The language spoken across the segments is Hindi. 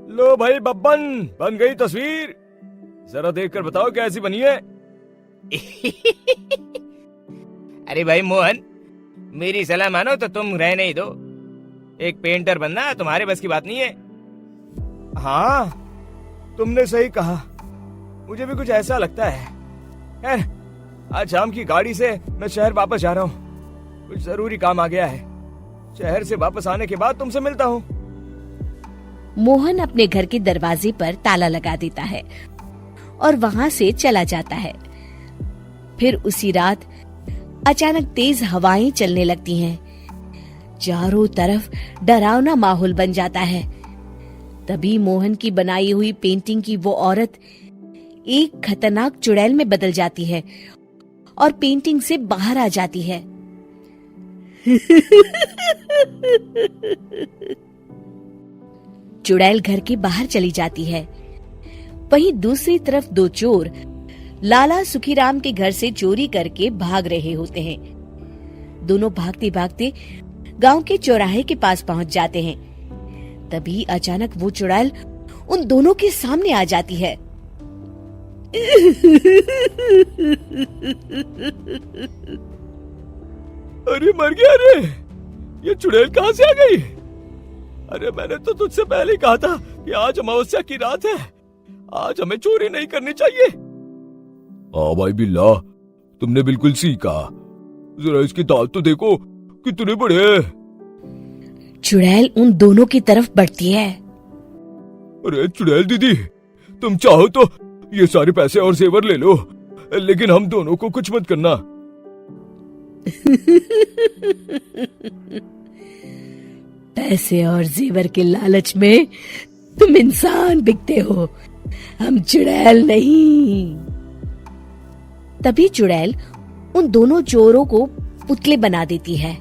लो भाई बब्बन, बन गई तस्वीर। जरा देखकर बताओ कैसी बनी है। अरे भाई मोहन, मेरी सलाह मानो तो तुम रहने ही दो। एक पेंटर बनना तुम्हारे बस की बात नहीं है। हाँ, तुमने सही कहा, मुझे भी कुछ ऐसा लगता है। खैर, आज शाम की गाड़ी से मैं शहर वापस जा रहा हूँ। कुछ जरूरी काम आ गया है। शहर से वापस आने के बाद तुमसे मिलता हूँ। मोहन अपने घर के दरवाजे पर ताला लगा देता है और वहाँ से चला जाता है। फिर उसी रात अचानक तेज हवाएं चलने लगती हैं। चारों तरफ डरावना माहौल बन जाता है। तभी मोहन की बनाई हुई पेंटिंग की वो औरत एक खतरनाक चुड़ैल में बदल जाती है और पेंटिंग से बाहर आ जाती है। चुड़ैल घर के बाहर चली जाती है। वहीं दूसरी तरफ दो चोर लाला सुखीराम के घर से चोरी करके भाग रहे होते हैं। दोनों भागते भागते गांव के चौराहे के पास पहुंच जाते हैं। तभी अचानक वो चुड़ैल उन दोनों के सामने आ जाती है। अरे मर गया रे, ये चुड़ैल कहाँ से आ गई? अरे मैंने तो तुझसे पहले ही कहा था कि आज अमावस्या की रात है, आज हमें चोरी नहीं करनी चाहिए। हाँ भाई बिल्ला, तुमने बिल्कुल सही कहा। जरा इसके दांत तो देखो कितने बड़े हैं। चुड़ैल उन दोनों की तरफ बढ़ती है। अरे चुड़ैल दीदी, तुम चाहो तो ये सारे पैसे और जेवर ले लो, लेकिन हम दोनों को कुछ मत करना। पैसे और जेवर के लालच में तुम इंसान बिकते हो, हम चुड़ैल नहीं। तभी चुड़ैल उन दोनों चोरों को पुतले बना देती है।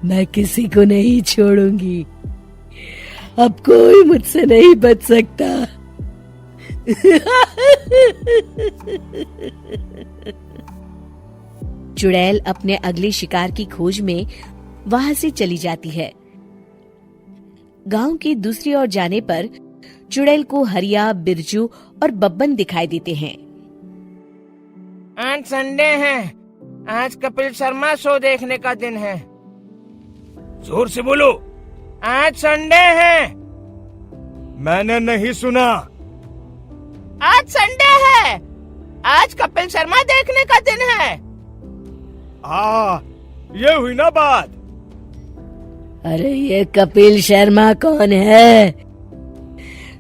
मैं किसी को नहीं छोड़ूंगी, अब कोई मुझसे नहीं बच सकता। चुड़ैल अपने अगले शिकार की खोज में वहां से चली जाती है। गांव की दूसरी ओर जाने पर चुड़ैल को हरिया, बिरजू और बब्बन दिखाई देते हैं। आज संडे है, आज कपिल शर्मा शो देखने का दिन है। जोर से बोलो। आज संडे है। मैंने नहीं सुना। आज संडे है, आज कपिल शर्मा देखने का दिन है। हाँ, ये हुई ना बात। अरे ये कपिल शर्मा कौन है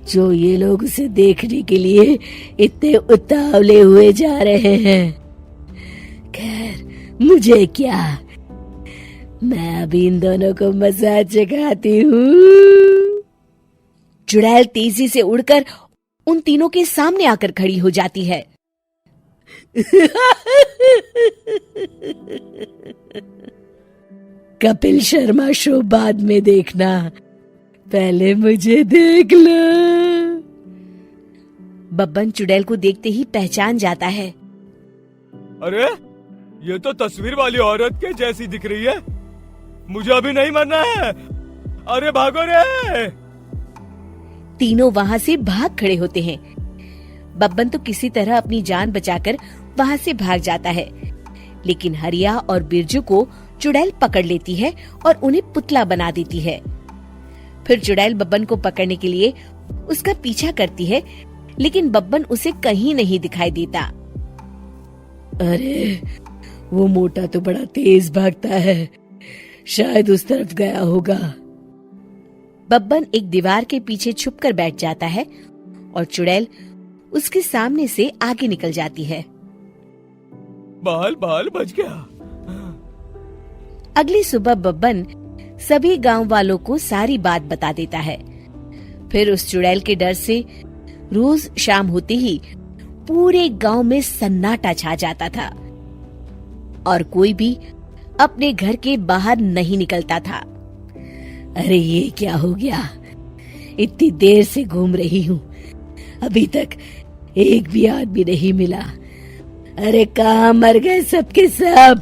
जो ये लोग उसे देखने के लिए इतने उतावले हुए जा रहे हैं? खैर मुझे क्या, मैं अभी इन दोनों को मजा चखाती हूँ। चुड़ैल तेजी से उड़कर उन तीनों के सामने आकर खड़ी हो जाती है। कपिल शर्मा शो बाद में देखना, पहले मुझे देख लो। बब्बन चुड़ैल को देखते ही पहचान जाता है। अरे ये तो तस्वीर वाली औरत के जैसी दिख रही है। मुझे अभी नहीं मरना है। अरे भागो रे। तीनों वहां से भाग खड़े होते हैं। बब्बन तो किसी तरह अपनी जान बचाकर वहां से भाग जाता है, लेकिन हरिया और बिरजू को चुड़ैल पकड़ लेती है और उन्हें पुतला बना देती है। फिर चुड़ैल बब्बन को पकड़ने के लिए उसका पीछा करती है, लेकिन बब्बन उसे कहीं नहीं दिखाई देता। अरे वो मोटा तो बड़ा तेज भागता है, शायद उस तरफ गया होगा। बब्बन एक दीवार के पीछे छुपकर बैठ जाता है और चुड़ैल उसके सामने से आगे निकल जाती है। बाल बाल बच गया। अगली सुबह बब्बन सभी गांव वालों को सारी बात बता देता है। फिर उस चुड़ैल के डर से रोज शाम होते ही पूरे गांव में सन्नाटा छा जाता था और कोई भी अपने घर के बाहर नहीं निकलता था। अरे ये क्या हो गया, इतनी देर से घूम रही हूँ, अभी तक एक भी आदमी नहीं मिला। अरे कहाँ मर गए सबके सब।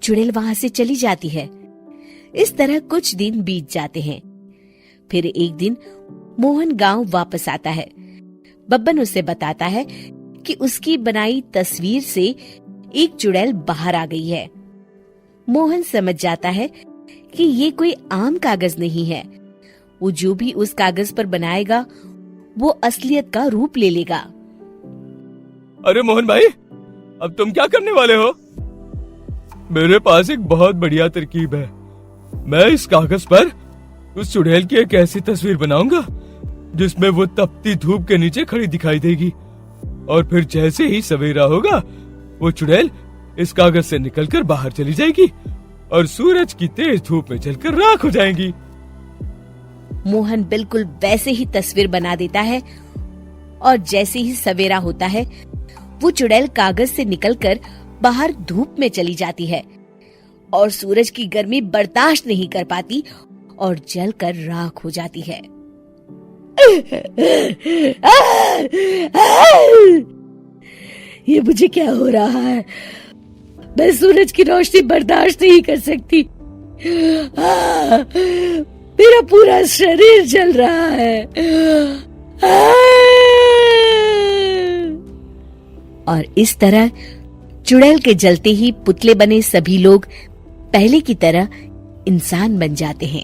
चुड़ैल वहां से चली जाती है, इस तरह कुछ दिन बीत जाते हैं। फिर एक दिन मोहन गांव वापस आता है। बब्बन उसे बताता है कि उसकी बनाई तस्वीर से एक चुड़ैल बाहर आ गई है। मोहन समझ जाता है कि ये कोई आम कागज नहीं है। वो जो भी उस कागज पर बनाएगा वो असलियत का रूप ले लेगा। अरे मोहन भाई, अब तुम क्या करने वाले हो? मेरे पास एक बहुत बढ़िया तरकीब है। मैं इस कागज पर उस चुड़ैल की एक ऐसी तस्वीर बनाऊंगा जिसमें वो तपती धूप के नीचे खड़ी दिखाई देगी, और फिर जैसे ही सवेरा होगा वो चुड़ैल इस कागज से निकलकर बाहर चली जाएगी और सूरज की तेज धूप में जलकर राख हो जाएंगी। मोहन बिल्कुल वैसे ही तस्वीर बना देता है और जैसे ही सवेरा होता है वो चुड़ैल कागज से निकलकर बाहर धूप में चली जाती है और सूरज की गर्मी बर्दाश्त नहीं कर पाती और जलकर राख हो जाती है। ये मुझे क्या हो रहा है? मैं सूरज की रोशनी बर्दाश्त नहीं कर सकती। मेरा पूरा शरीर जल रहा है। और इस तरह चुड़ैल के जलते ही पुतले बने सभी लोग पहले की तरह इंसान बन जाते हैं।